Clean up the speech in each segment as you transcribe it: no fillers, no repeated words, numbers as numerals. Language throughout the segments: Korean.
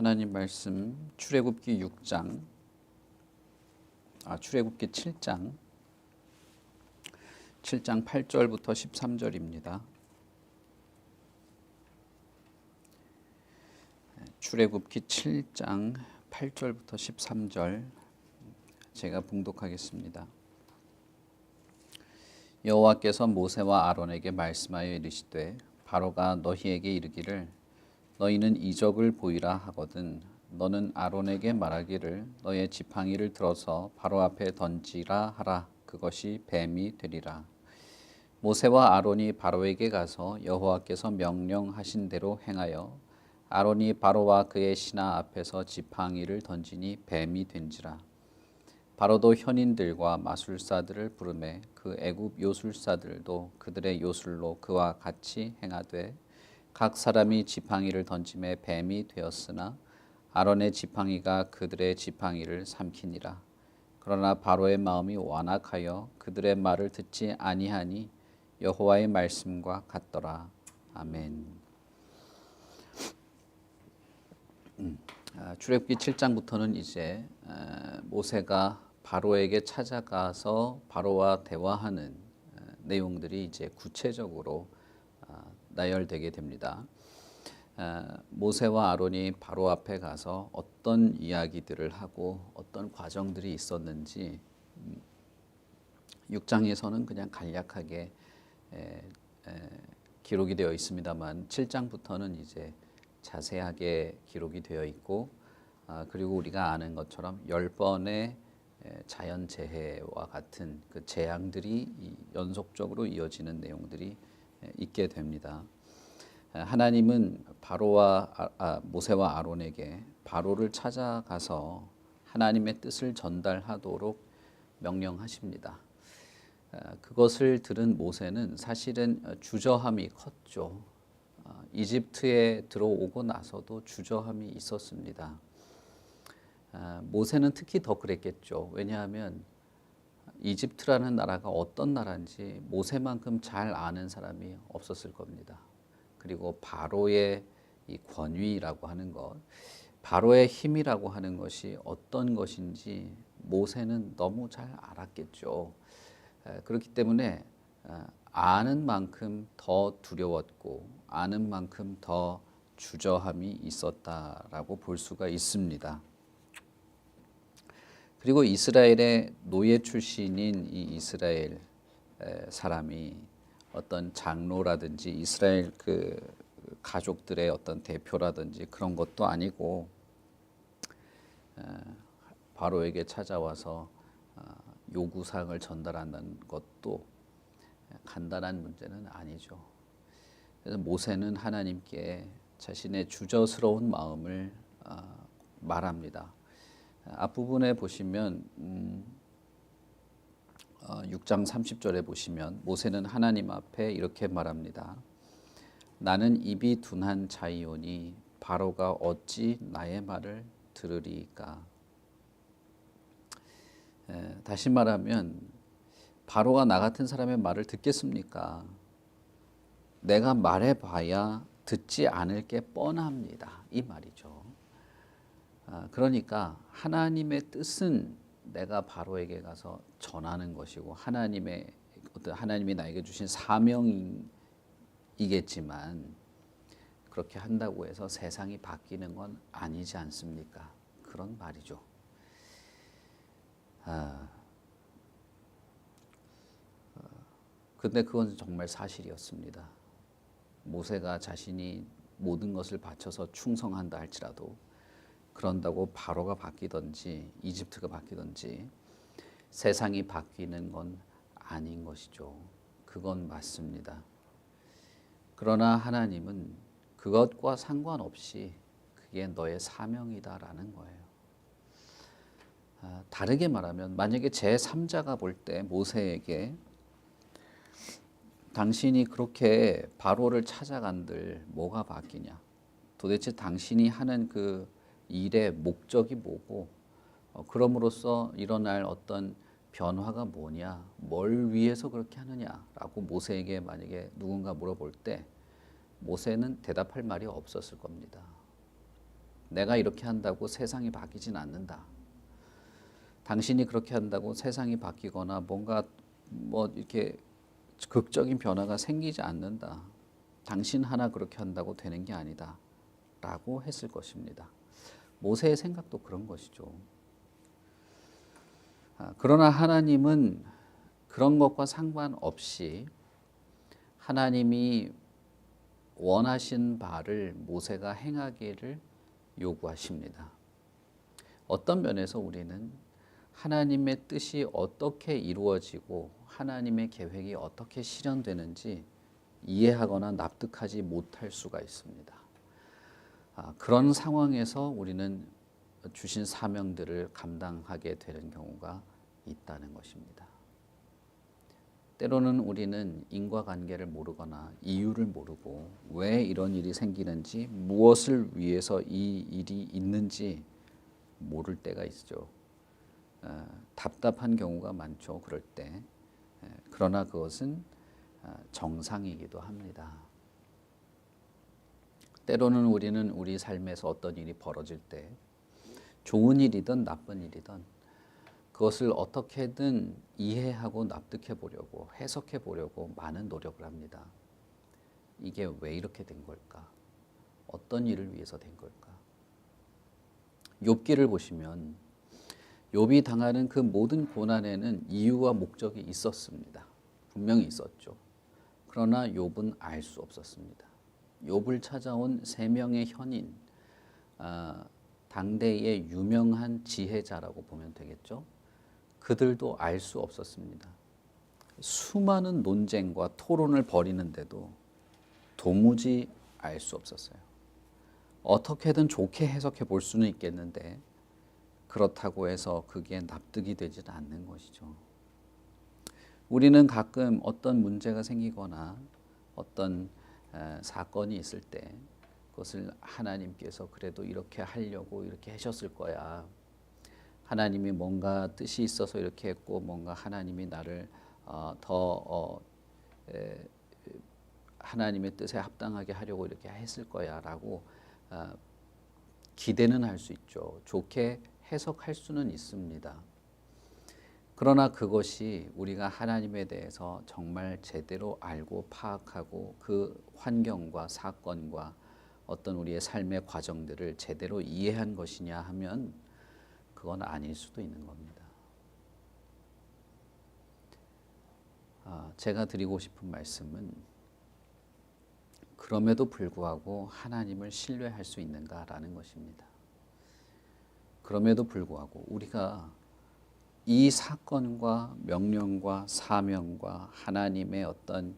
하나님 말씀 출애굽기 7장 8절부터 13절입니다. 출애굽기 7장 8절부터 13절 제가 봉독하겠습니다. 여호와께서 모세와 아론에게 말씀하여 이르시되 바로가 너희에게 이르기를 너희는 이적을 보이라 하거든 너는 아론에게 말하기를 너의 지팡이를 들어서 바로 앞에 던지라 하라. 그것이 뱀이 되리라. 모세와 아론이 바로에게 가서 여호와께서 명령하신 대로 행하여 아론이 바로와 그의 신하 앞에서 지팡이를 던지니 뱀이 된지라. 바로도 현인들과 마술사들을 부르매 그 애굽 요술사들도 그들의 요술로 그와 같이 행하되 각 사람이 지팡이를 던짐에 뱀이 되었으나 아론의 지팡이가 그들의 지팡이를 삼키니라. 그러나 바로의 마음이 완악하여 그들의 말을 듣지 아니하니 여호와의 말씀과 같더라. 아멘. 출애굽기 7장부터는 이제 모세가 바로에게 찾아가서 바로와 대화하는 내용들이 이제 구체적으로 나열되게 됩니다. 모세와 아론이 바로 앞에 가서 어떤 이야기들을 하고 어떤 과정들이 있었는지 6장에서는 그냥 간략하게 기록이 되어 있습니다만 7장부터는 이제 자세하게 기록이 되어 있고 그리고 우리가 아는 것처럼 10번의 자연재해와 같은 그 재앙들이 연속적으로 이어지는 내용들이 있게 됩니다. 하나님은 모세와 아론에게 바로를 찾아가서 하나님의 뜻을 전달하도록 명령하십니다. 그것을 들은 모세는 사실은 주저함이 컸죠. 이집트에 들어오고 나서도 주저함이 있었습니다. 모세는 특히 더 그랬겠죠. 왜냐하면 이집트라는 나라가 어떤 나라인지 모세만큼 잘 아는 사람이 없었을 겁니다. 그리고 바로의 이 권위라고 하는 것, 바로의 힘이라고 하는 것이 어떤 것인지 모세는 너무 잘 알았겠죠. 그렇기 때문에 아는 만큼 더 두려웠고 아는 만큼 더 주저함이 있었다라고 볼 수가 있습니다. 그리고 이스라엘의 노예 출신인 이 이스라엘 사람이 어떤 장로라든지 이스라엘 그 가족들의 어떤 대표라든지 그런 것도 아니고 바로에게 찾아와서 요구사항을 전달한다는 것도 간단한 문제는 아니죠. 그래서 모세는 하나님께 자신의 주저스러운 마음을 말합니다. 앞부분에 보시면 6장 30절에 보시면 모세는 하나님 앞에 이렇게 말합니다. 나는 입이 둔한 자이오니 바로가 어찌 나의 말을 들으리까. 다시 말하면 바로가 나 같은 사람의 말을 듣겠습니까? 내가 말해봐야 듣지 않을 게 뻔합니다. 이 말이죠. 그러니까 하나님의 뜻은 내가 바로에게 가서 전하는 것이고 하나님이 나에게 주신 사명이겠지만 그렇게 한다고 해서 세상이 바뀌는 건 아니지 않습니까? 그런 말이죠. 근데 그건 정말 사실이었습니다. 모세가 자신이 모든 것을 바쳐서 충성한다 할지라도 그런다고 바로가 바뀌든지 이집트가 바뀌든지 세상이 바뀌는 건 아닌 것이죠. 그건 맞습니다. 그러나 하나님은 그것과 상관없이 그게 너의 사명이다라는 거예요. 다르게 말하면 만약에 제3자가 볼 때 모세에게 당신이 그렇게 바로를 찾아간들 뭐가 바뀌냐? 도대체 당신이 하는 그 일의 목적이 뭐고 그럼으로써 일어날 어떤 변화가 뭐냐, 뭘 위해서 그렇게 하느냐라고 모세에게 만약에 누군가 물어볼 때 모세는 대답할 말이 없었을 겁니다. 내가 이렇게 한다고 세상이 바뀌진 않는다. 당신이 그렇게 한다고 세상이 바뀌거나 뭔가 이렇게 극적인 변화가 생기지 않는다. 당신 하나 그렇게 한다고 되는 게 아니다. 라고 했을 것입니다. 모세의 생각도 그런 것이죠. 그러나 하나님은 그런 것과 상관없이 하나님이 원하신 바를 모세가 행하기를 요구하십니다. 어떤 면에서 우리는 하나님의 뜻이 어떻게 이루어지고 하나님의 계획이 어떻게 실현되는지 이해하거나 납득하지 못할 수가 있습니다. 그런 상황에서 우리는 주신 사명들을 감당하게 되는 경우가 있다는 것입니다. 때로는 우리는 인과관계를 모르거나 이유를 모르고 왜 이런 일이 생기는지 무엇을 위해서 이 일이 있는지 모를 때가 있죠. 답답한 경우가 많죠. 그럴 때. 그러나 그것은 정상이기도 합니다. 때로는 우리는 우리 삶에서 어떤 일이 벌어질 때 좋은 일이든 나쁜 일이든 그것을 어떻게든 이해하고 납득해 보려고 해석해 보려고 많은 노력을 합니다. 이게 왜 이렇게 된 걸까? 어떤 일을 위해서 된 걸까? 욥기를 보시면 욥이 당하는 그 모든 고난에는 이유와 목적이 있었습니다. 분명히 있었죠. 그러나 욥은 알 수 없었습니다. 욥을 찾아온 세 명의 현인, 당대의 유명한 지혜자라고 보면 되겠죠. 그들도 알 수 없었습니다. 수많은 논쟁과 토론을 벌이는데도 도무지 알 수 없었어요. 어떻게든 좋게 해석해 볼 수는 있겠는데 그렇다고 해서 그게 납득이 되지는 않는 것이죠. 우리는 가끔 어떤 문제가 생기거나 어떤 사건이 있을 때 그것을 하나님께서 그래도 이렇게 하려고 이렇게 하셨을 거야. 하나님이 뭔가 뜻이 있어서 이렇게 했고 뭔가 하나님이 나를 하나님의 뜻에 합당하게 하려고 이렇게 했을 거야 라고 기대는 할 수 있죠. 좋게 해석할 수는 있습니다. 그러나 그것이 우리가 하나님에 대해서 정말 제대로 알고 파악하고 그 환경과 사건과 어떤 우리의 삶의 과정들을 제대로 이해한 것이냐 하면 그건 아닐 수도 있는 겁니다. 제가 드리고 싶은 말씀은 그럼에도 불구하고 하나님을 신뢰할 수 있는가라는 것입니다. 그럼에도 불구하고 우리가 이 사건과 명령과 사명과 하나님의 어떤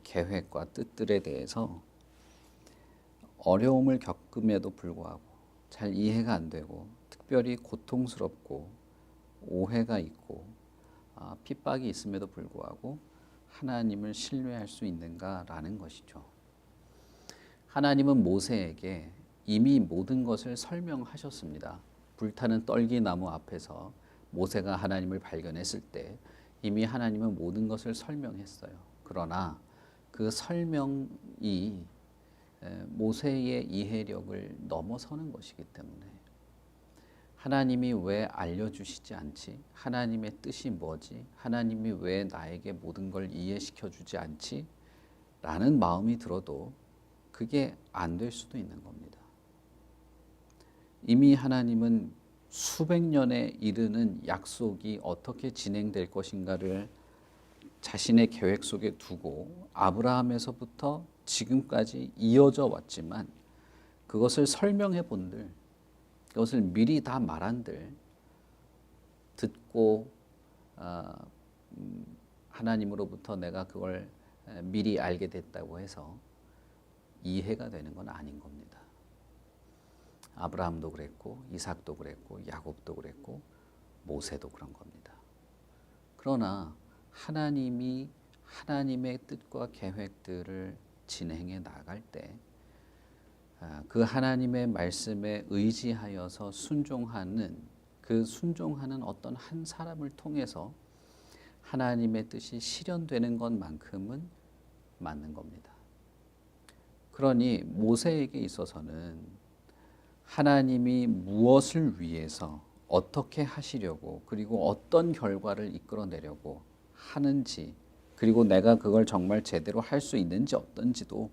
계획과 뜻들에 대해서 어려움을 겪음에도 불구하고 잘 이해가 안 되고 특별히 고통스럽고 오해가 있고 핍박이 있음에도 불구하고 하나님을 신뢰할 수 있는가라는 것이죠. 하나님은 모세에게 이미 모든 것을 설명하셨습니다. 불타는 떨기나무 앞에서 모세가 하나님을 발견했을 때 이미 하나님은 모든 것을 설명했어요. 그러나 그 설명이 모세의 이해력을 넘어서는 것이기 때문에 하나님이 왜 알려주시지 않지? 하나님의 뜻이 뭐지? 하나님이 왜 나에게 모든 걸 이해시켜 주지 않지? 라는 마음이 들어도 그게 안 될 수도 있는 겁니다. 이미 하나님은 수백 년에 이르는 약속이 어떻게 진행될 것인가를 자신의 계획 속에 두고 아브라함에서부터 지금까지 이어져 왔지만 그것을 설명해 본들, 그것을 미리 다 말한들 듣고 하나님으로부터 내가 그걸 미리 알게 됐다고 해서 이해가 되는 건 아닌 겁니다. 아브라함도 그랬고 이삭도 그랬고 야곱도 그랬고 모세도 그런 겁니다. 그러나 하나님이 하나님의 뜻과 계획들을 진행해 나갈 때 그 하나님의 말씀에 의지하여서 순종하는 그 순종하는 어떤 한 사람을 통해서 하나님의 뜻이 실현되는 것만큼은 맞는 겁니다. 그러니 모세에게 있어서는 하나님이 무엇을 위해서 어떻게 하시려고 그리고 어떤 결과를 이끌어내려고 하는지 그리고 내가 그걸 정말 제대로 할 수 있는지 어떤지도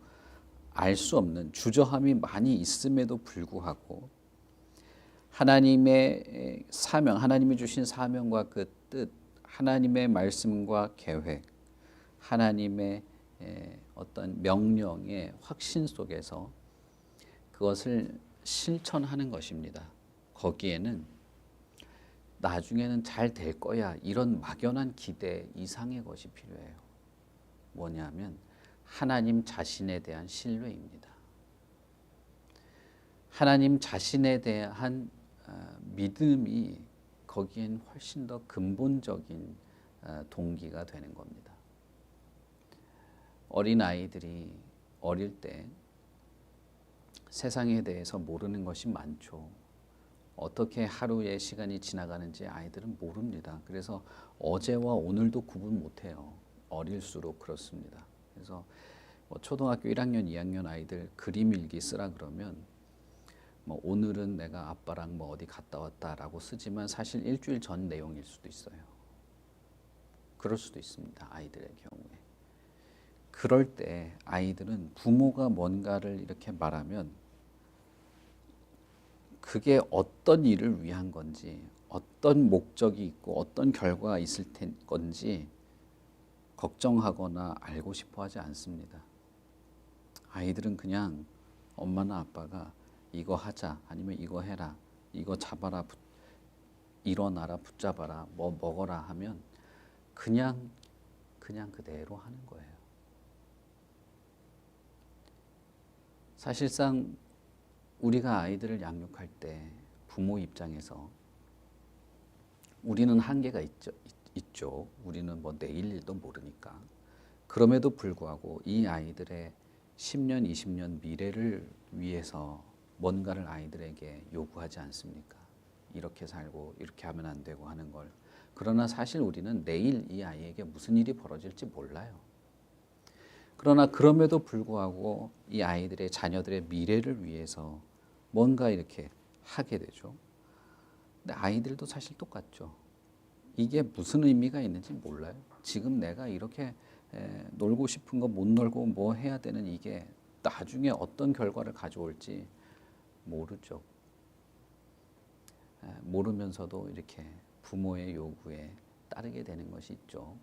알 수 없는 주저함이 많이 있음에도 불구하고 하나님의 사명, 하나님이 주신 사명과 그 뜻, 하나님의 말씀과 계획, 하나님의 어떤 명령의 확신 속에서 그것을 실천하는 것입니다. 거기에는 나중에는 잘 될 거야 이런 막연한 기대 이상의 것이 필요해요. 뭐냐면 하나님 자신에 대한 신뢰입니다. 하나님 자신에 대한 믿음이 거기엔 훨씬 더 근본적인 동기가 되는 겁니다. 어린 아이들이 어릴 때 세상에 대해서 모르는 것이 많죠. 어떻게 하루의 시간이 지나가는지 아이들은 모릅니다. 그래서 어제와 오늘도 구분 못해요. 어릴수록 그렇습니다. 그래서 초등학교 1학년, 2학년 아이들 그림 일기 쓰라 그러면 오늘은 내가 아빠랑 어디 갔다 왔다라고 쓰지만 사실 일주일 전 내용일 수도 있어요. 그럴 수도 있습니다. 아이들의 경우에. 그럴 때 아이들은 부모가 뭔가를 이렇게 말하면 그게 어떤 일을 위한 건지 어떤 목적이 있고 어떤 결과가 있을 건지 걱정하거나 알고 싶어 하지 않습니다. 아이들은 그냥 엄마나 아빠가 이거 하자 아니면 이거 해라 이거 잡아라 일어나라 붙잡아라 뭐 먹어라 하면 그냥 그대로 하는 거예요. 사실상 우리가 아이들을 양육할 때 부모 입장에서 우리는 한계가 있죠. 우리는 내일 일도 모르니까. 그럼에도 불구하고 이 아이들의 10년, 20년 미래를 위해서 뭔가를 아이들에게 요구하지 않습니까? 이렇게 살고 이렇게 하면 안 되고 하는 걸. 그러나 사실 우리는 내일 이 아이에게 무슨 일이 벌어질지 몰라요. 그러나 그럼에도 불구하고 이 아이들의 자녀들의 미래를 위해서 뭔가 이렇게 하게 되죠. 근데 아이들도 사실 똑같죠. 이게 무슨 의미가 있는지 몰라요. 지금 내가 이렇게 놀고 싶은 거 못 놀고 뭐 해야 되는 이게 나중에 어떤 결과를 가져올지 모르죠. 모르면서도 이렇게 부모의 요구에 따르게 되는 것이 있죠.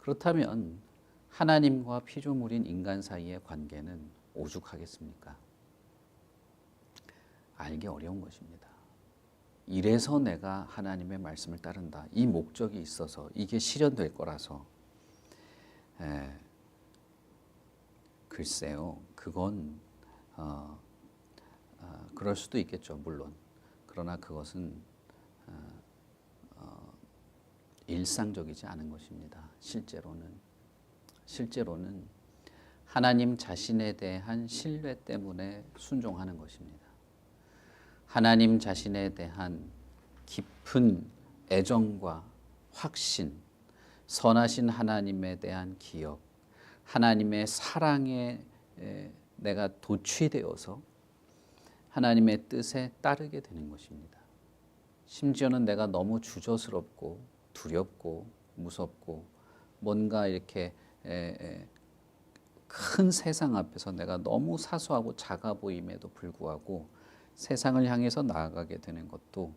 그렇다면 하나님과 피조물인 인간 사이의 관계는 오죽하겠습니까? 알기 어려운 것입니다. 이래서 내가 하나님의 말씀을 따른다. 이 목적이 있어서 이게 실현될 거라서. 글쎄요. 그건 그럴 수도 있겠죠. 물론. 그러나 그것은 일상적이지 않은 것입니다. 실제로는 하나님 자신에 대한 신뢰 때문에 순종하는 것입니다. 하나님 자신에 대한 깊은 애정과 확신, 선하신 하나님에 대한 기억, 하나님의 사랑에 내가 도취되어서 하나님의 뜻에 따르게 되는 것입니다. 심지어는 내가 너무 주저스럽고 두렵고 무섭고 뭔가 이렇게 큰 세상 앞에서 내가 너무 사소하고 작아 보임에도 불구하고 세상을 향해서 나아가게 되는 것도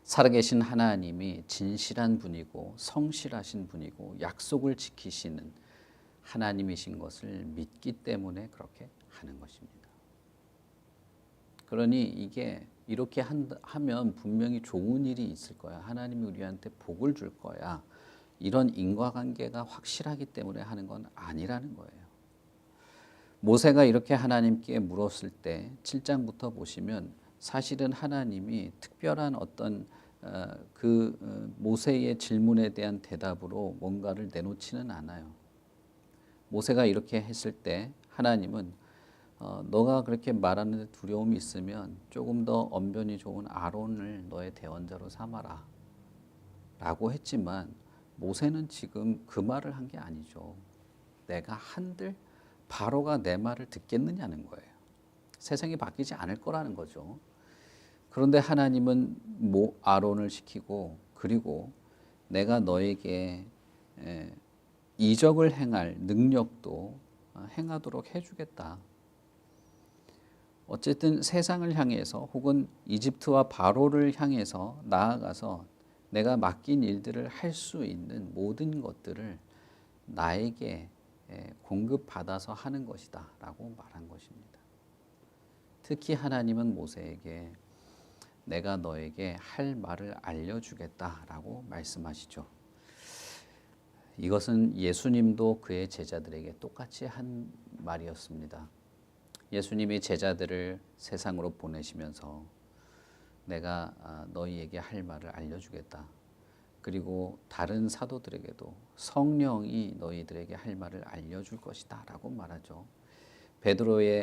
살아계신 하나님이 진실한 분이고 성실하신 분이고 약속을 지키시는 하나님이신 것을 믿기 때문에 그렇게 하는 것입니다. 그러니 이게 이렇게 하면 분명히 좋은 일이 있을 거야. 하나님이 우리한테 복을 줄 거야. 이런 인과관계가 확실하기 때문에 하는 건 아니라는 거예요. 모세가 이렇게 하나님께 물었을 때 7장부터 보시면 사실은 하나님이 특별한 어떤 모세의 질문에 대한 대답으로 뭔가를 내놓지는 않아요. 모세가 이렇게 했을 때 하나님은 너가 그렇게 말하는데 두려움이 있으면 조금 더 언변이 좋은 아론을 너의 대언자로 삼아라 라고 했지만 모세는 지금 그 말을 한 게 아니죠. 내가 한들 바로가 내 말을 듣겠느냐는 거예요. 세상이 바뀌지 않을 거라는 거죠. 그런데 하나님은 아론을 시키고 그리고 내가 너에게 이적을 행할 능력도 행하도록 해주겠다. 어쨌든 세상을 향해서 혹은 이집트와 바로를 향해서 나아가서 내가 맡긴 일들을 할 수 있는 모든 것들을 나에게 공급받아서 하는 것이다 라고 말한 것입니다. 특히 하나님은 모세에게 내가 너에게 할 말을 알려주겠다 라고 말씀하시죠. 이것은 예수님도 그의 제자들에게 똑같이 한 말이었습니다. 예수님이 제자들을 세상으로 보내시면서 내가 너희에게 할 말을 알려주겠다. 그리고 다른 사도들에게도 성령이 너희들에게 할 말을 알려줄 것이다 라고 말하죠.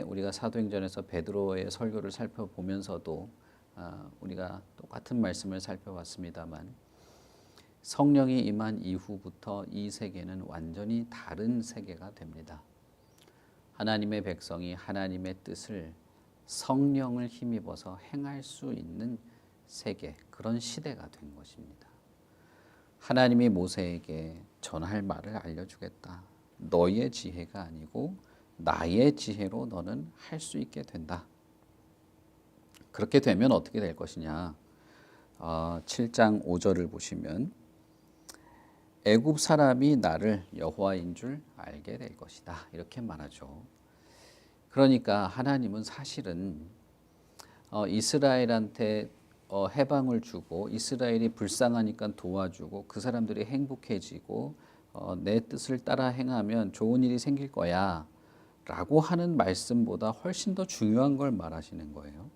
우리가 사도행전에서 베드로의 설교를 살펴보면서도 우리가 똑같은 말씀을 살펴봤습니다만 성령이 임한 이후부터 이 세계는 완전히 다른 세계가 됩니다. 하나님의 백성이 하나님의 뜻을 성령을 힘입어서 행할 수 있는 세계, 그런 시대가 된 것입니다. 하나님이 모세에게 전할 말을 알려주겠다. 너의 지혜가 아니고 나의 지혜로 너는 할 수 있게 된다. 그렇게 되면 어떻게 될 것이냐. 7장 5절을 보시면 애굽 사람이 나를 여호와인 줄 알게 될 것이다. 이렇게 말하죠. 그러니까 하나님은 사실은 이스라엘한테 해방을 주고 이스라엘이 불쌍하니까 도와주고 그 사람들이 행복해지고 내 뜻을 따라 행하면 좋은 일이 생길 거야 라고 하는 말씀보다 훨씬 더 중요한 걸 말하시는 거예요.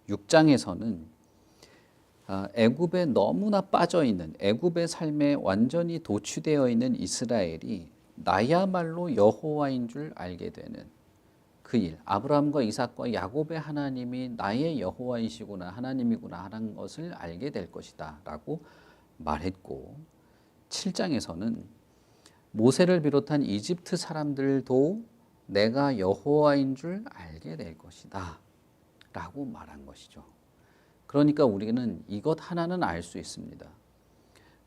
6장에서는 애굽에 너무나 빠져있는, 애굽의 삶에 완전히 도취되어 있는 이스라엘이 나야말로 여호와인 줄 알게 되는 그 일, 아브라함과 이삭과 야곱의 하나님이 나의 여호와이시구나, 하나님이구나 하는 것을 알게 될 것이다 라고 말했고, 7장에서는 모세를 비롯한 이집트 사람들도 내가 여호와인 줄 알게 될 것이다 라고 말한 것이죠. 그러니까 우리는 이것 하나는 알 수 있습니다.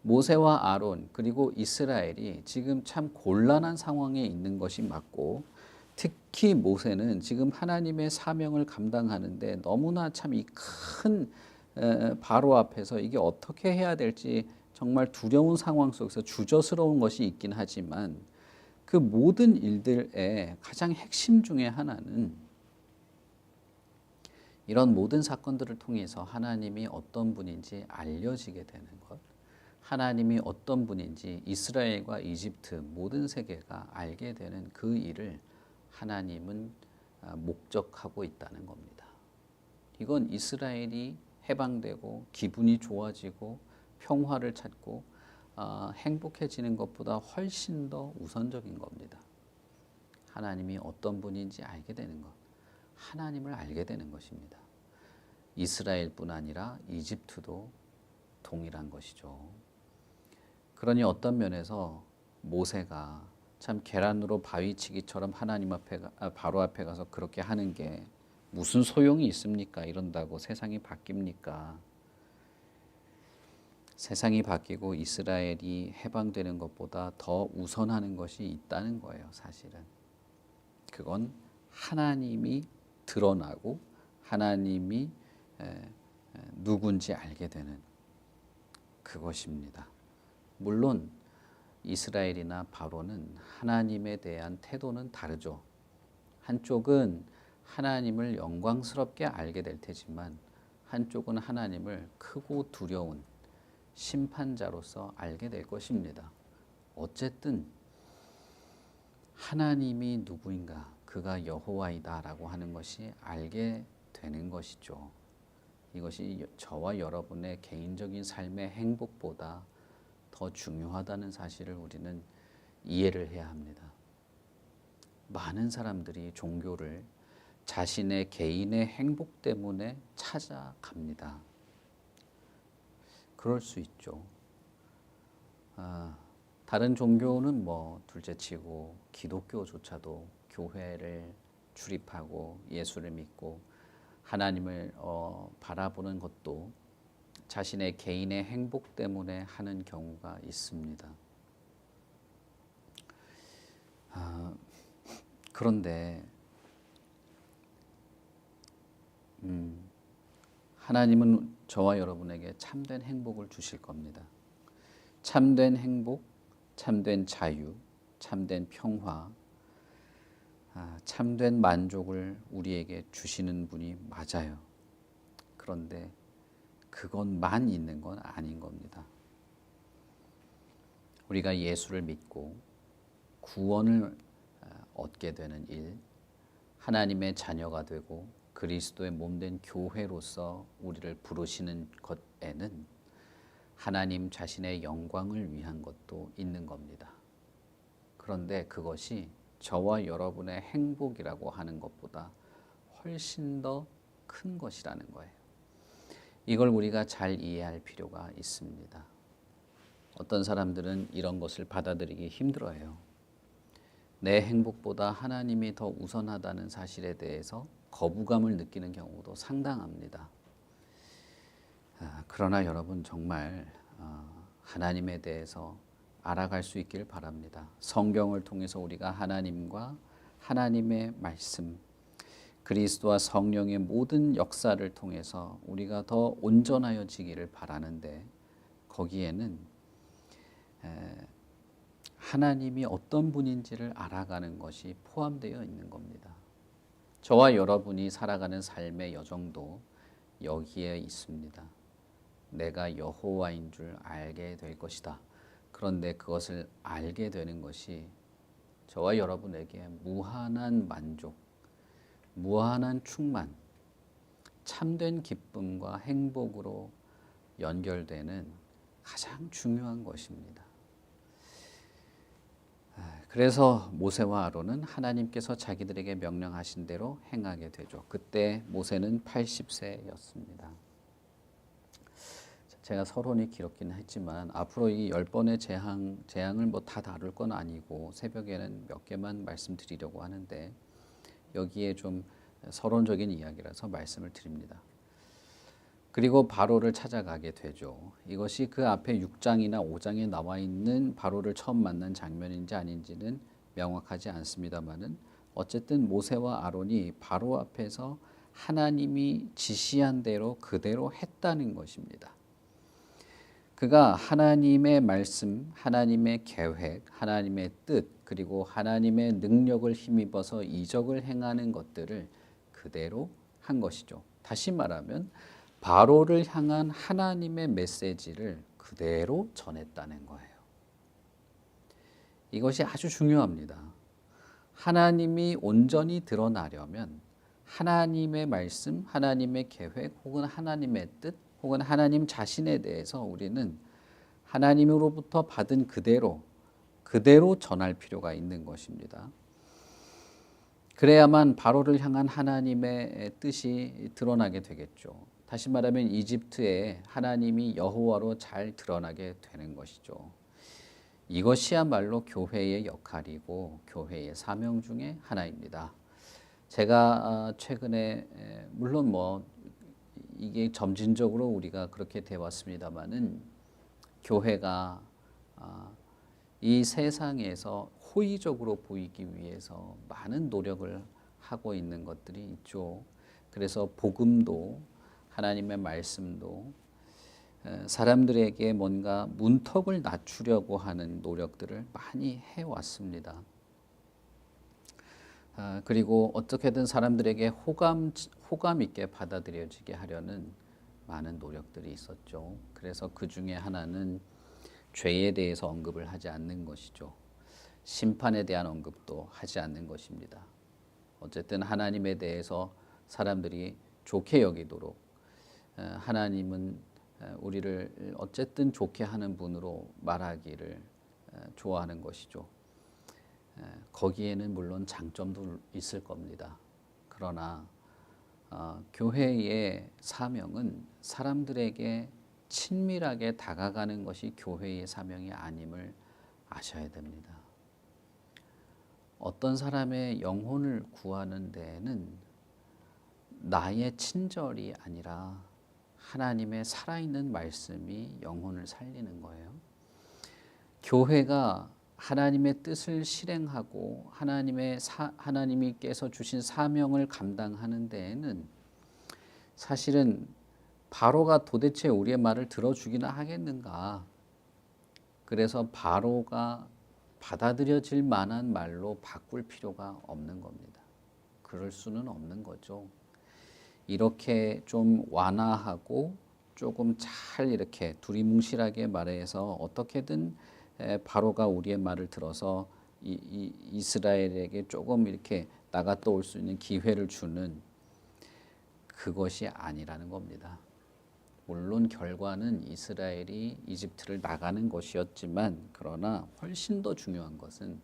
모세와 아론 그리고 이스라엘이 지금 참 곤란한 상황에 있는 것이 맞고, 특히 모세는 지금 하나님의 사명을 감당하는데 너무나 참 이 큰 바로 앞에서 이게 어떻게 해야 될지 정말 두려운 상황 속에서 주저스러운 것이 있긴 하지만, 그 모든 일들의 가장 핵심 중에 하나는 이런 모든 사건들을 통해서 하나님이 어떤 분인지 알려지게 되는 것, 하나님이 어떤 분인지 이스라엘과 이집트 모든 세계가 알게 되는 그 일을 하나님은 목적하고 있다는 겁니다. 이건 이스라엘이 해방되고 기분이 좋아지고 평화를 찾고 행복해지는 것보다 훨씬 더 우선적인 겁니다. 하나님이 어떤 분인지 알게 되는 것, 하나님을 알게 되는 것입니다. 이스라엘뿐 아니라 이집트도 동일한 것이죠. 그러니 어떤 면에서 모세가 참 계란으로 바위치기처럼 하나님 앞에 바로 앞에 가서 그렇게 하는 게 무슨 소용이 있습니까? 이런다고 세상이 바뀝니까? 세상이 바뀌고 이스라엘이 해방되는 것보다 더 우선하는 것이 있다는 거예요, 사실은. 그건 하나님이 드러나고 하나님이 누군지 알게 되는 그것입니다. 물론 이스라엘이나 바로는 하나님에 대한 태도는 다르죠. 한쪽은 하나님을 영광스럽게 알게 될 테지만 한쪽은 하나님을 크고 두려운 심판자로서 알게 될 것입니다. 어쨌든 하나님이 누구인가, 그가 여호와이다라고 하는 것이 알게 되는 것이죠. 이것이 저와 여러분의 개인적인 삶의 행복보다 더 중요하다는 사실을 우리는 이해를 해야 합니다. 많은 사람들이 종교를 자신의 개인의 행복 때문에 찾아갑니다. 그럴 수 있죠. 다른 종교는 둘째치고 기독교조차도 교회를 출입하고 예수를 믿고 하나님을 바라보는 것도 자신의 개인의 행복 때문에 하는 경우가 있습니다. 그런데 하나님은 저와 여러분에게 참된 행복을 주실 겁니다. 참된 행복, 참된 자유, 참된 평화, 참된 만족을 우리에게 주시는 분이 맞아요. 그런데 그것만 있는 건 아닌 겁니다. 우리가 예수를 믿고 구원을 얻게 되는 일, 하나님의 자녀가 되고 그리스도의 몸된 교회로서 우리를 부르시는 것에는 하나님 자신의 영광을 위한 것도 있는 겁니다. 그런데 그것이 저와 여러분의 행복이라고 하는 것보다 훨씬 더 큰 것이라는 거예요. 이걸 우리가 잘 이해할 필요가 있습니다. 어떤 사람들은 이런 것을 받아들이기 힘들어해요. 내 행복보다 하나님이 더 우선하다는 사실에 대해서 거부감을 느끼는 경우도 상당합니다. 그러나 여러분 정말 하나님에 대해서 알아갈 수 있기를 바랍니다. 성경을 통해서 우리가 하나님과 하나님의 말씀, 그리스도와 성령의 모든 역사를 통해서 우리가 더 온전하여지기를 바라는데 거기에는 하나님이 어떤 분인지를 알아가는 것이 포함되어 있는 겁니다. 저와 여러분이 살아가는 삶의 여정도 여기에 있습니다. 내가 여호와인 줄 알게 될 것이다. 그런데 그것을 알게 되는 것이 저와 여러분에게 무한한 만족, 무한한 충만, 참된 기쁨과 행복으로 연결되는 가장 중요한 것입니다. 그래서 모세와 아론은 하나님께서 자기들에게 명령하신 대로 행하게 되죠. 그때 모세는 80세였습니다. 제가 서론이 길었긴 했지만 앞으로 이 10번의 재앙을 뭐 다 다룰 건 아니고 새벽에는 몇 개만 말씀드리려고 하는데 여기에 좀 서론적인 이야기라서 말씀을 드립니다. 그리고 바로를 찾아가게 되죠. 이것이 그 앞에 6장이나 5장에 나와 있는 바로를 처음 만난 장면인지 아닌지는 명확하지 않습니다만은 어쨌든 모세와 아론이 바로 앞에서 하나님이 지시한 대로 그대로 했다는 것입니다. 그가 하나님의 말씀, 하나님의 계획, 하나님의 뜻, 그리고 하나님의 능력을 힘입어서 이적을 행하는 것들을 그대로 한 것이죠. 다시 말하면 바로를 향한 하나님의 메시지를 그대로 전했다는 거예요. 이것이 아주 중요합니다. 하나님이 온전히 드러나려면 하나님의 말씀, 하나님의 계획, 혹은 하나님의 뜻, 혹은 하나님 자신에 대해서 우리는 하나님으로부터 받은 그대로 전할 필요가 있는 것입니다. 그래야만 바로를 향한 하나님의 뜻이 드러나게 되겠죠. 다시 말하면 이집트에 하나님이 여호와로 잘 드러나게 되는 것이죠. 이것이야말로 교회의 역할이고 교회의 사명 중에 하나입니다. 제가 최근에 물론 뭐 이게 점진적으로 우리가 그렇게 돼 왔습니다만은 교회가 이 세상에서 호의적으로 보이기 위해서 많은 노력을 하고 있는 것들이 있죠. 그래서 복음도 하나님의 말씀도 사람들에게 뭔가 문턱을 낮추려고 하는 노력들을 많이 해왔습니다. 그리고 어떻게든 사람들에게 호감 있게 받아들여지게 하려는 많은 노력들이 있었죠. 그래서 그 중에 하나는 죄에 대해서 언급을 하지 않는 것이죠. 심판에 대한 언급도 하지 않는 것입니다. 어쨌든 하나님에 대해서 사람들이 좋게 여기도록 하나님은 우리를 어쨌든 좋게 하는 분으로 말하기를 좋아하는 것이죠. 거기에는 물론 장점도 있을 겁니다. 그러나 교회의 사명은 사람들에게 친밀하게 다가가는 것이 교회의 사명이 아님을 아셔야 됩니다. 어떤 사람의 영혼을 구하는 데에는 나의 친절이 아니라 하나님의 살아있는 말씀이 영혼을 살리는 거예요. 교회가 하나님의 뜻을 실행하고 하나님께서 주신 사명을 감당하는 데에는 사실은 바로가 도대체 우리의 말을 들어주기나 하겠는가. 그래서 바로가 받아들여질 만한 말로 바꿀 필요가 없는 겁니다. 그럴 수는 없는 거죠. 이렇게 좀 완화하고 조금 잘 이렇게 두리뭉실하게 말해서 어떻게든 바로가 우리의 말을 들어서 이스라엘에게 조금 이렇게 나갔다 올 수 있는 기회를 주는 그것이 아니라는 겁니다. 물론 결과는 이스라엘이 이집트를 나가는 것이었지만 그러나 훨씬 더 중요한 것은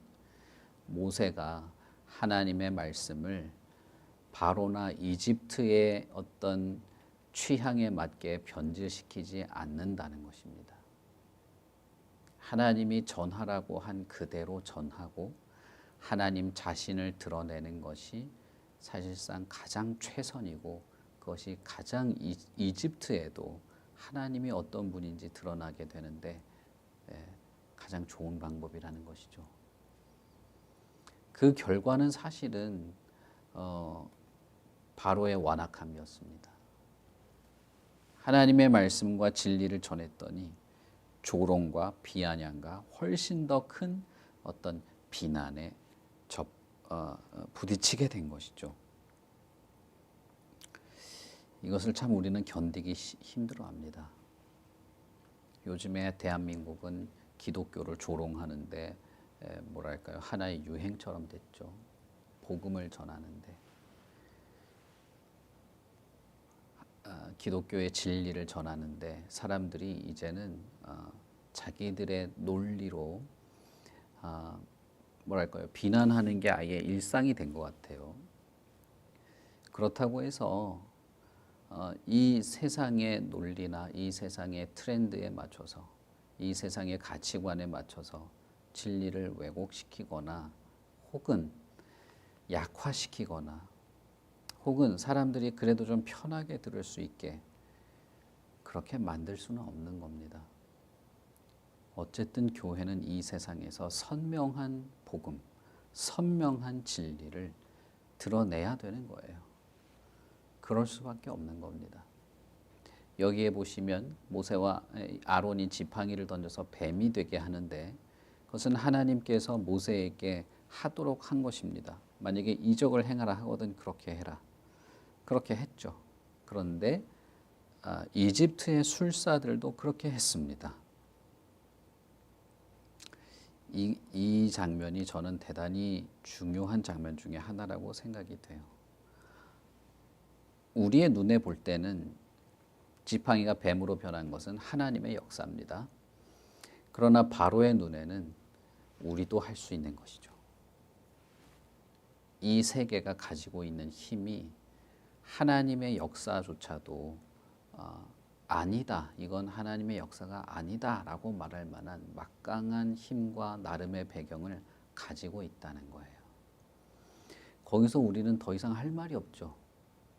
모세가 하나님의 말씀을 바로나 이집트의 어떤 취향에 맞게 변질시키지 않는다는 것입니다. 하나님이 전하라고 한 그대로 전하고 하나님 자신을 드러내는 것이 사실상 가장 최선이고 그것이 가장 이집트에도 하나님이 어떤 분인지 드러나게 되는데 가장 좋은 방법이라는 것이죠. 그 결과는 사실은 바로의 완악함이었습니다. 하나님의 말씀과 진리를 전했더니 조롱과 비아냥과 훨씬 더 큰 어떤 비난에 부딪히게 된 것이죠. 이것을 참 우리는 견디기 힘들어합니다. 요즘에 대한민국은 기독교를 조롱하는데 뭐랄까요, 하나의 유행처럼 됐죠. 복음을 전하는데 기독교의 진리를 전하는데 사람들이 이제는 자기들의 논리로 뭐랄까요, 비난하는 게 아예 일상이 된 것 같아요. 그렇다고 해서 이 세상의 논리나 이 세상의 트렌드에 맞춰서 이 세상의 가치관에 맞춰서 진리를 왜곡시키거나 혹은 약화시키거나 혹은 사람들이 그래도 좀 편하게 들을 수 있게 그렇게 만들 수는 없는 겁니다. 어쨌든 교회는 이 세상에서 선명한 복음, 선명한 진리를 드러내야 되는 거예요. 그럴 수밖에 없는 겁니다. 여기에 보시면 모세와 아론이 지팡이를 던져서 뱀이 되게 하는데 그것은 하나님께서 모세에게 하도록 한 것입니다. 만약에 이적을 행하라 하거든 그렇게 해라. 그렇게 했죠. 그런데 이집트의 술사들도 그렇게 했습니다. 이 장면이 저는 대단히 중요한 장면 중에 하나라고 생각이 돼요. 우리의 눈에 볼 때는 지팡이가 뱀으로 변한 것은 하나님의 역사입니다. 그러나 바로의 눈에는 우리도 할 수 있는 것이죠. 이 세계가 가지고 있는 힘이 하나님의 역사조차도 아니다, 이건 하나님의 역사가 아니다 라고 말할 만한 막강한 힘과 나름의 배경을 가지고 있다는 거예요. 거기서 우리는 더 이상 할 말이 없죠.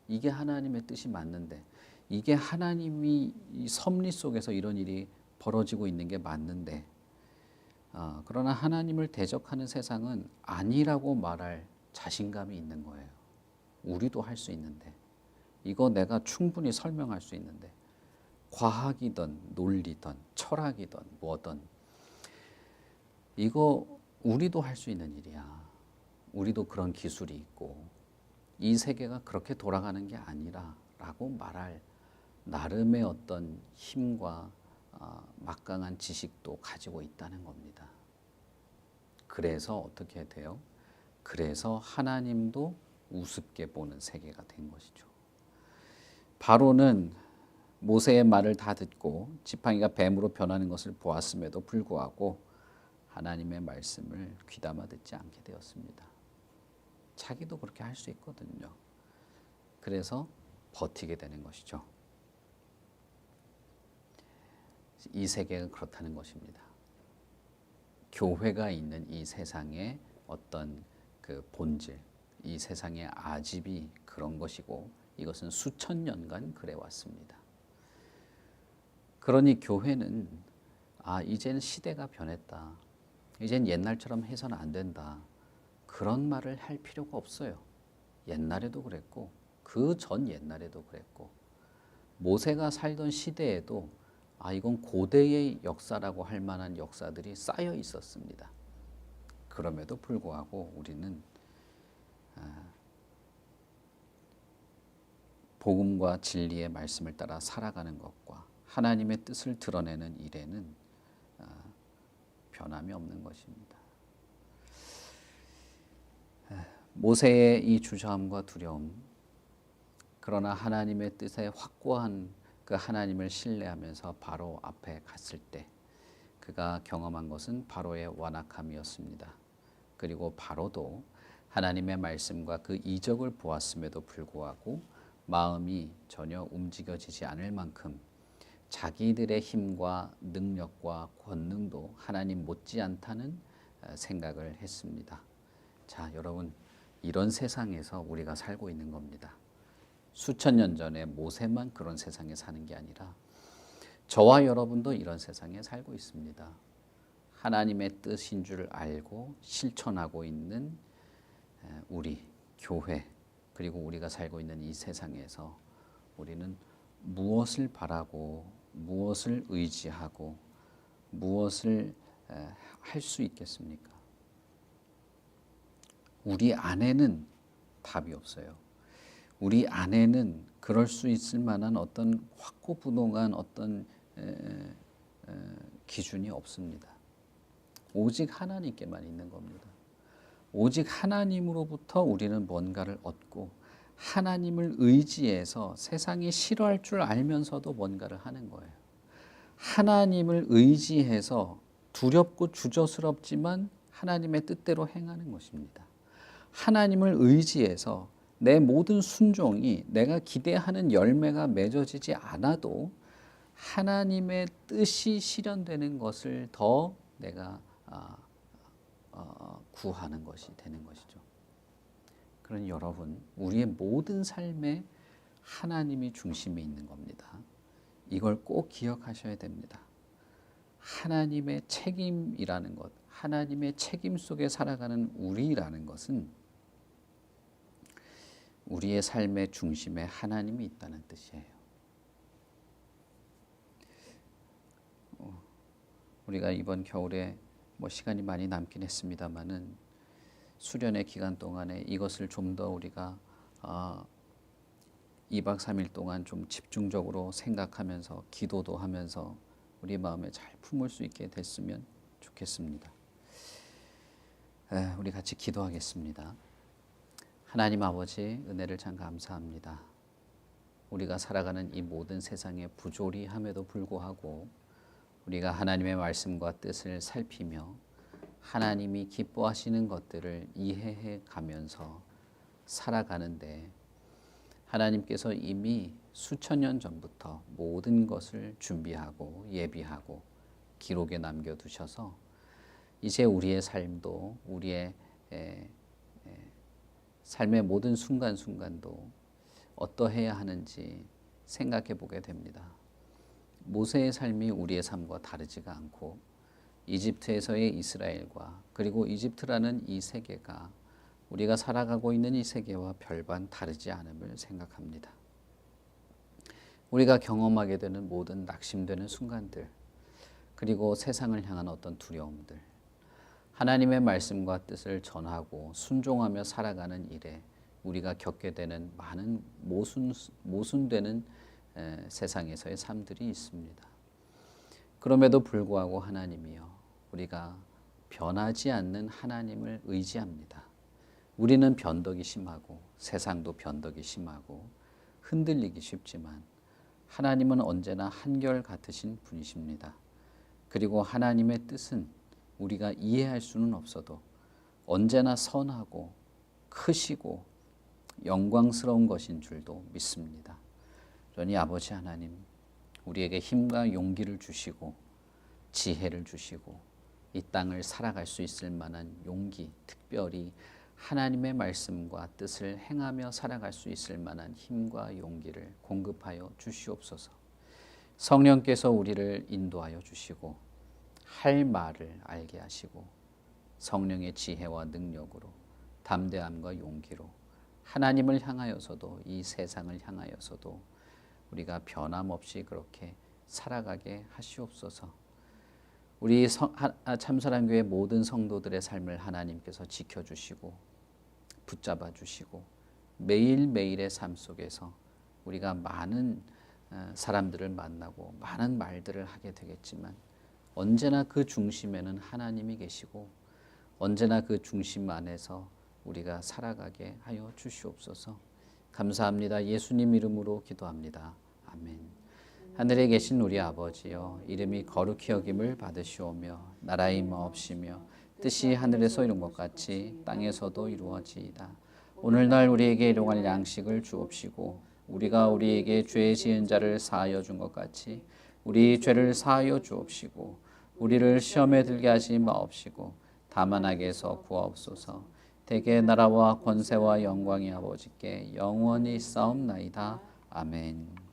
이게 하나님의 뜻이 맞는데, 이게 하나님이 이 섭리 속에서 이런 일이 벌어지고 있는 게 맞는데, 그러나 하나님을 대적하는 세상은 아니라고 말할 자신감이 있는 거예요. 우리도 할 수 있는데, 이거 내가 충분히 설명할 수 있는데, 과학이든 논리든 철학이든 뭐든 이거 우리도 할 수 있는 일이야. 우리도 그런 기술이 있고 이 세계가 그렇게 돌아가는 게 아니라 라고 말할 나름의 어떤 힘과 막강한 지식도 가지고 있다는 겁니다. 그래서 어떻게 돼요? 그래서 하나님도 우습게 보는 세계가 된 것이죠. 바로는 모세의 말을 다 듣고 지팡이가 뱀으로 변하는 것을 보았음에도 불구하고 하나님의 말씀을 귀담아 듣지 않게 되었습니다. 자기도 그렇게 할 수 있거든요. 그래서 버티게 되는 것이죠. 이 세계가 그렇다는 것입니다. 교회가 있는 이 세상의 어떤 그 본질, 이 세상의 아집이 그런 것이고 이것은 수천 년간 그래 왔습니다. 그러니 교회는 이제는 시대가 변했다. 이젠 옛날처럼 해서는 안 된다. 그런 말을 할 필요가 없어요. 옛날에도 그랬고 그 전 옛날에도 그랬고 모세가 살던 시대에도 이건 고대의 역사라고 할 만한 역사들이 쌓여 있었습니다. 그럼에도 불구하고 우리는 복음과 진리의 말씀을 따라 살아가는 것과 하나님의 뜻을 드러내는 일에는 변함이 없는 것입니다. 모세의 이 주저함과 두려움, 그러나 하나님의 뜻에 확고한 그 하나님을 신뢰하면서 바로 앞에 갔을 때 그가 경험한 것은 바로의 완악함이었습니다. 그리고 바로도 하나님의 말씀과 그 이적을 보았음에도 불구하고 마음이 전혀 움직여지지 않을 만큼 자기들의 힘과 능력과 권능도 하나님 못지않다는 생각을 했습니다. 자, 여러분, 이런 세상에서 우리가 살고 있는 겁니다. 수천 년 전에 모세만 그런 세상에 사는 게 아니라 저와 여러분도 이런 세상에 살고 있습니다. 하나님의 뜻인 줄 알고 실천하고 있는 우리 교회, 그리고 우리가 살고 있는 이 세상에서 우리는 무엇을 바라고 무엇을 의지하고 무엇을 할 수 있겠습니까? 우리 안에는 답이 없어요. 우리 안에는 그럴 수 있을 만한 어떤 확고부동한 어떤 기준이 없습니다. 오직 하나님께만 있는 겁니다. 오직 하나님으로부터 우리는 뭔가를 얻고 하나님을 의지해서 세상이 싫어할 줄 알면서도 뭔가를 하는 거예요. 하나님을 의지해서 두렵고 주저스럽지만 하나님의 뜻대로 행하는 것입니다. 하나님을 의지해서 내 모든 순종이 내가 기대하는 열매가 맺어지지 않아도 하나님의 뜻이 실현되는 것을 더 내가 구하는 것이 되는 것이죠. 그러니 여러분, 우리의 모든 삶에 하나님이 중심에 있는 겁니다. 이걸 꼭 기억하셔야 됩니다. 하나님의 책임이라는 것, 하나님의 책임 속에 살아가는 우리라는 것은 우리의 삶의 중심에 하나님이 있다는 뜻이에요. 우리가 이번 겨울에 시간이 많이 남긴 했습니다마는 수련의 기간 동안에 이것을 좀 더 우리가 2박 3일 동안 좀 집중적으로 생각하면서 기도도 하면서 우리 마음에 잘 품을 수 있게 됐으면 좋겠습니다. 우리 같이 기도하겠습니다. 하나님 아버지, 은혜를 참 감사합니다. 우리가 살아가는 이 모든 세상에 부조리함에도 불구하고 우리가 하나님의 말씀과 뜻을 살피며 하나님이 기뻐하시는 것들을 이해해 가면서 살아가는데 하나님께서 이미 수천 년 전부터 모든 것을 준비하고 예비하고 기록에 남겨두셔서 이제 우리의 삶도 우리의 삶의 모든 순간순간도 어떠해야 하는지 생각해 보게 됩니다. 모세의 삶이 우리의 삶과 다르지가 않고 이집트에서의 이스라엘과 그리고 이집트라는 이 세계가 우리가 살아가고 있는 이 세계와 별반 다르지 않음을 생각합니다. 우리가 경험하게 되는 모든 낙심되는 순간들, 그리고 세상을 향한 어떤 두려움들, 하나님의 말씀과 뜻을 전하고 순종하며 살아가는 일에 우리가 겪게 되는 많은 모순되는 세상에서의 삶들이 있습니다. 그럼에도 불구하고 하나님이여, 우리가 변하지 않는 하나님을 의지합니다. 우리는 변덕이 심하고 세상도 변덕이 심하고 흔들리기 쉽지만 하나님은 언제나 한결같으신 분이십니다. 그리고 하나님의 뜻은 우리가 이해할 수는 없어도 언제나 선하고 크시고 영광스러운 것인 줄도 믿습니다. 그러니 아버지 하나님, 우리에게 힘과 용기를 주시고 지혜를 주시고 이 땅을 살아갈 수 있을 만한 용기, 특별히 하나님의 말씀과 뜻을 행하며 살아갈 수 있을 만한 힘과 용기를 공급하여 주시옵소서. 성령께서 우리를 인도하여 주시고 할 말을 알게 하시고 성령의 지혜와 능력으로 담대함과 용기로 하나님을 향하여서도 이 세상을 향하여서도 우리가 변함없이 그렇게 살아가게 하시옵소서. 우리 참사랑교회 모든 성도들의 삶을 하나님께서 지켜주시고 붙잡아 주시고 매일매일의 삶 속에서 우리가 많은 사람들을 만나고 많은 말들을 하게 되겠지만 언제나 그 중심에는 하나님이 계시고 언제나 그 중심 안에서 우리가 살아가게 하여 주시옵소서. 감사합니다. 예수님 이름으로 기도합니다. 아멘. 하늘에 계신 우리 아버지여, 이름이 거룩히 여김을 받으시오며 나라의 임하옵시며 뜻이 하늘에서 이룬 것 같이 땅에서도 이루어지이다. 오늘날 우리에게 일용할 양식을 주옵시고 우리가 우리에게 죄 지은 자를 사하여 준 것 같이 우리 죄를 사하여 주옵시고 우리를 시험에 들게 하지 마옵시고 다만 악에서 구하옵소서. 대개 나라와 권세와 영광이 아버지께 영원히 있사옵나이다. 아멘.